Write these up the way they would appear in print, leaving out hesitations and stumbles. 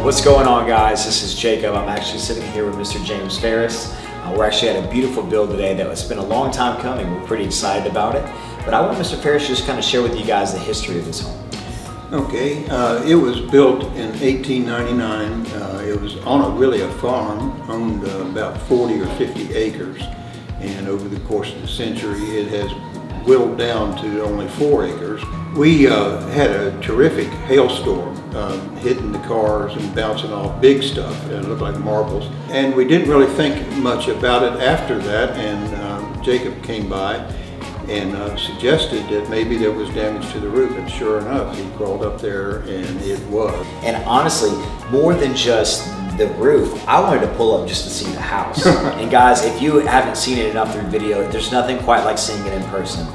What's going on, guys? This is Jacob. I'm actually sitting here with Mr. James Ferris. We're actually at a beautiful build today that has been a long time coming. We're pretty excited about it. But I want Mr. Ferris to just kind of share with you guys the history of this home. Okay, it was built in 1899. It was on really a farm, owned about 40 or 50 acres. And over the course of the century, it has whittled down to only 4 acres. We had a terrific hailstorm, hitting the cars and bouncing off big stuff. It looked like marbles. And we didn't really think much about it after that, and Jacob came by and suggested that maybe there was damage to the roof, and sure enough, he crawled up there and it was. And honestly, more than just the roof, I wanted to pull up just to see the house. And guys, if you haven't seen it enough through video, there's nothing quite like seeing it in person.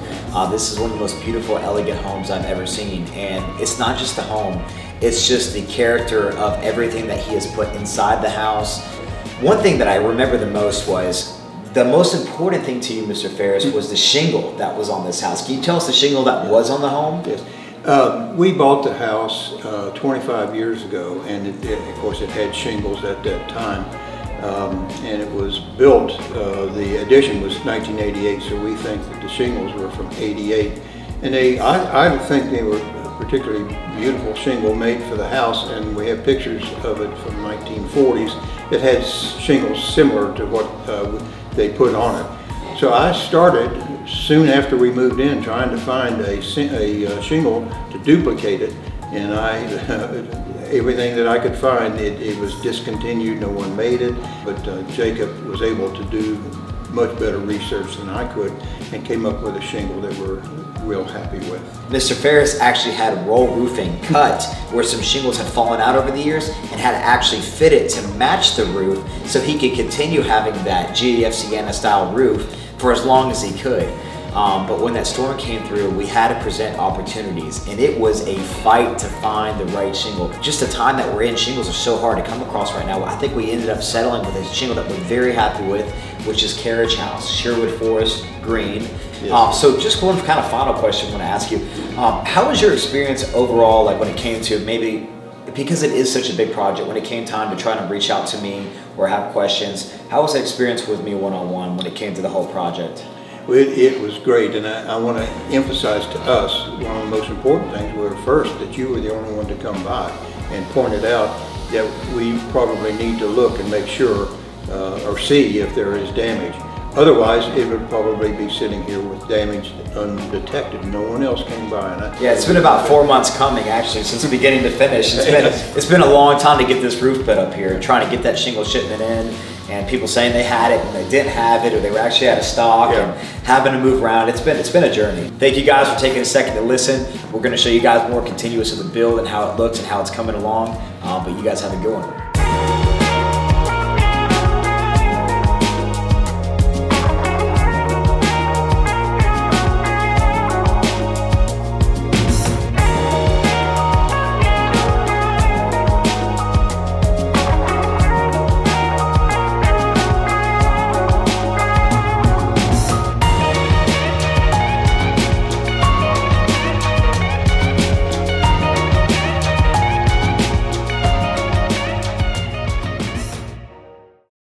This is one of the most beautiful, elegant homes I've ever seen. And it's not just the home, it's just the character of everything that he has put inside the house. One thing that I remember the most was, the most important thing to you, Mr. Ferris, was the shingle that was on this house. Can you tell us the shingle that was on the home? Yes. We bought the house 25 years ago, and of course it had shingles at that time. And it was built, the addition was 1988, so we think that the shingles were from 88. And I think they were a particularly beautiful shingle made for the house, and we have pictures of it from the 1940s. It had shingles similar to what they put on it. So I started soon after we moved in trying to find a shingle to duplicate it, and everything that I could find, it was discontinued, no one made it, but Jacob was able to do much better research than I could and came up with a shingle that we're real happy with. Mr. Ferris actually had roll roofing cut where some shingles had fallen out over the years and had actually fitted to match the roof so he could continue having that GAF Sienna style roof for as long as he could. But when that storm came through, we had to present opportunities, and it was a fight to find the right shingle. Just the time that we're in, shingles are so hard to come across right now. I think we ended up settling with a shingle that we're very happy with, which is Carriage House, Sherwood Forest Green. Yes. So just one kind of final question I want to ask you. How was your experience overall, like when it came to maybe, because it is such a big project, when it came time to try to reach out to me or have questions, how was the experience with me one-on-one when it came to the whole project? It was great, and I want to emphasize to us, one of the most important things were first that you were the only one to come by and pointed out that we probably need to look and make sure or see if there is damage. Otherwise, it would probably be sitting here with damage undetected. No one else came by. Yeah, it's been about 4 months coming, actually, since beginning to finish. It's been a long time to get this roof put up here, trying to get that shingle shipment in, and people saying they had it and they didn't have it, or they were actually out of stock, and having to move around. It's been a journey. Thank you guys for taking a second to listen. We're going to show you guys more continuous of the build and how it looks and how it's coming along, but you guys have a good one.